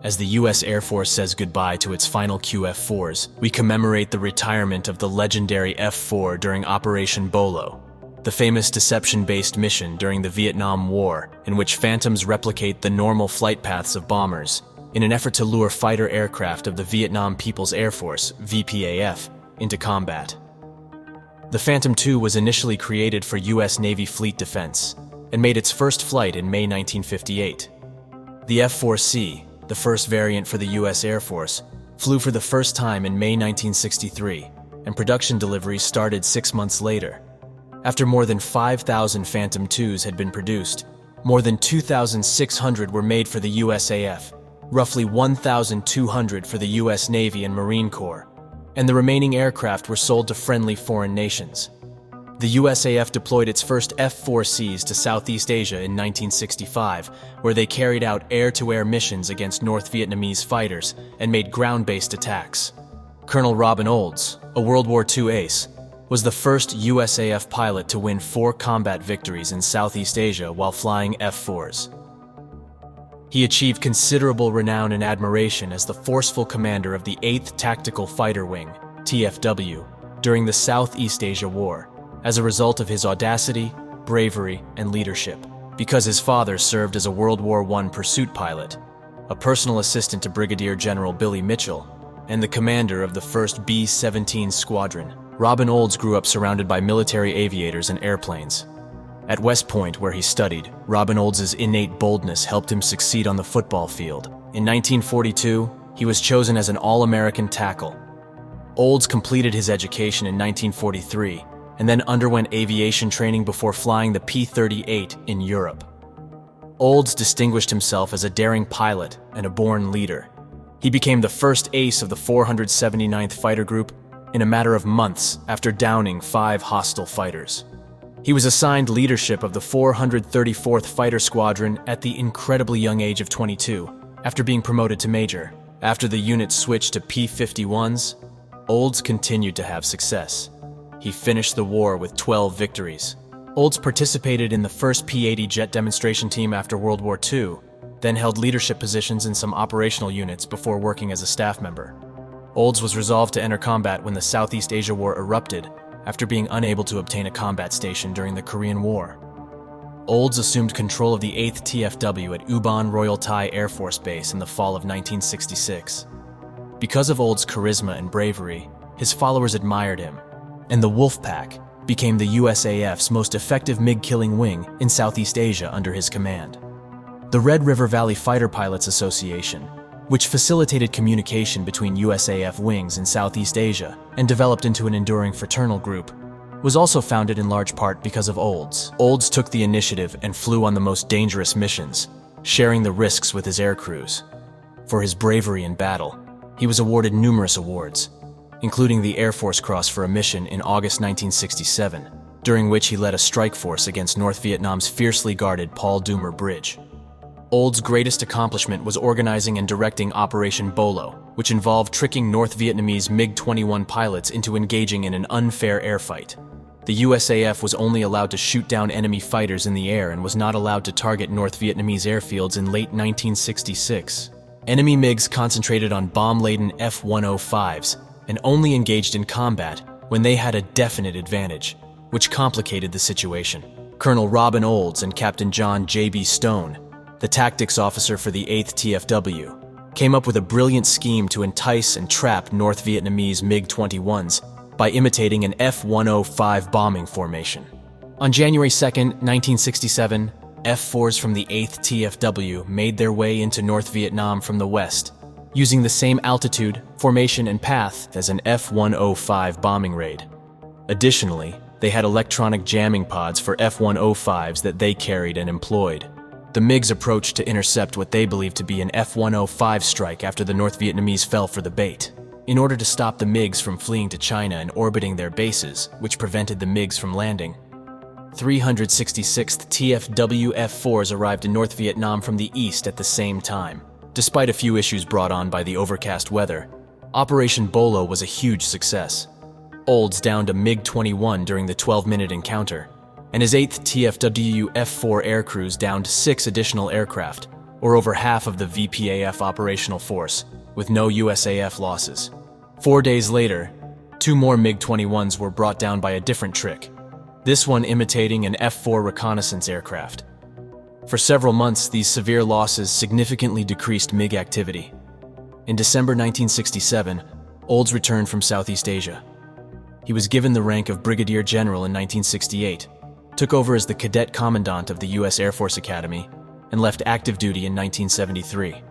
As the U.S. Air Force says goodbye to its final F-4s, we commemorate the retirement of the legendary F-4 during Operation Bolo, the famous deception-based mission during the Vietnam War in which Phantoms replicate the normal flight paths of bombers in an effort to lure fighter aircraft of the Vietnam People's Air Force, VPAF, into combat. The Phantom II was initially created for U.S. Navy fleet defense and made its first flight in May 1958. The F-4C, the first variant for the U.S. Air Force, flew for the first time in May 1963, and production deliveries started 6 months later. After more than 5,000 Phantom IIs had been produced, more than 2,600 were made for the USAF, roughly 1,200 for the U.S. Navy and Marine Corps, and the remaining aircraft were sold to friendly foreign nations. The USAF deployed its first F-4Cs to Southeast Asia in 1965, where they carried out air-to-air missions against North Vietnamese fighters and made ground-based attacks. Colonel Robin Olds, a World War II ace, was the first USAF pilot to win 4 combat victories in Southeast Asia while flying F-4s. He achieved considerable renown and admiration as the forceful commander of the 8th Tactical Fighter Wing, TFW, during the Southeast Asia War, as a result of his audacity, bravery, and leadership, because his father served as a World War I pursuit pilot, a personal assistant to Brigadier General Billy Mitchell, and the commander of the 1st B-17 Squadron. Robin Olds grew up surrounded by military aviators and airplanes. At West Point, where he studied, Robin Olds' innate boldness helped him succeed on the football field. In 1942, he was chosen as an All-American tackle. Olds completed his education in 1943 and then underwent aviation training before flying the P-38 in Europe. Olds distinguished himself as a daring pilot and a born leader. He became the first ace of the 479th Fighter Group in a matter of months after downing 5 hostile fighters. He was assigned leadership of the 434th Fighter Squadron at the incredibly young age of 22, after being promoted to major. After the unit switched to P-51s, Olds continued to have success. He finished the war with 12 victories. Olds participated in the first P-80 jet demonstration team after World War II, then held leadership positions in some operational units before working as a staff member. Olds was resolved to enter combat when the Southeast Asia War erupted, after being unable to obtain a combat station during the Korean War. Olds assumed control of the 8th TFW at Ubon Royal Thai Air Force Base in the fall of 1966. Because of Olds' charisma and bravery, his followers admired him, and the Wolfpack became the USAF's most effective MiG-killing wing in Southeast Asia under his command. The Red River Valley Fighter Pilots Association, which facilitated communication between USAF wings in Southeast Asia and developed into an enduring fraternal group, was also founded in large part because of Olds. Olds took the initiative and flew on the most dangerous missions, sharing the risks with his aircrews. For his bravery in battle, he was awarded numerous awards, including the Air Force Cross for a mission in August 1967, during which he led a strike force against North Vietnam's fiercely guarded Paul Doumer Bridge. Olds' greatest accomplishment was organizing and directing Operation Bolo, which involved tricking North Vietnamese MiG-21 pilots into engaging in an unfair airfight. The USAF was only allowed to shoot down enemy fighters in the air and was not allowed to target North Vietnamese airfields in late 1966. Enemy MiGs concentrated on bomb-laden F-105s and only engaged in combat when they had a definite advantage, which complicated the situation. Colonel Robin Olds and Captain John J.B. Stone, the tactics officer for the 8th TFW, came up with a brilliant scheme to entice and trap North Vietnamese MiG-21s by imitating an F-105 bombing formation. On January 2, 1967, F-4s from the 8th TFW made their way into North Vietnam from the west, using the same altitude, formation, and path as an F-105 bombing raid. Additionally, they had electronic jamming pods for F-105s that they carried and employed. The MiGs approached to intercept what they believed to be an F-105 strike after the North Vietnamese fell for the bait. In order to stop the MiGs from fleeing to China and orbiting their bases, which prevented the MiGs from landing, 366th TFW F-4s arrived in North Vietnam from the east at the same time. Despite a few issues brought on by the overcast weather, Operation Bolo was a huge success. Olds downed a MiG-21 during the 12-minute encounter, and his 8th TFW F-4 aircrews downed 6 additional aircraft, or over half of the VPAF operational force, with no USAF losses. 4 days later, 2 more MiG-21s were brought down by a different trick, this one imitating an F-4 reconnaissance aircraft. For several months, these severe losses significantly decreased MiG activity. In December 1967, Olds returned from Southeast Asia. He was given the rank of Brigadier General in 1968, took over as the Cadet Commandant of the U.S. Air Force Academy, and left active duty in 1973.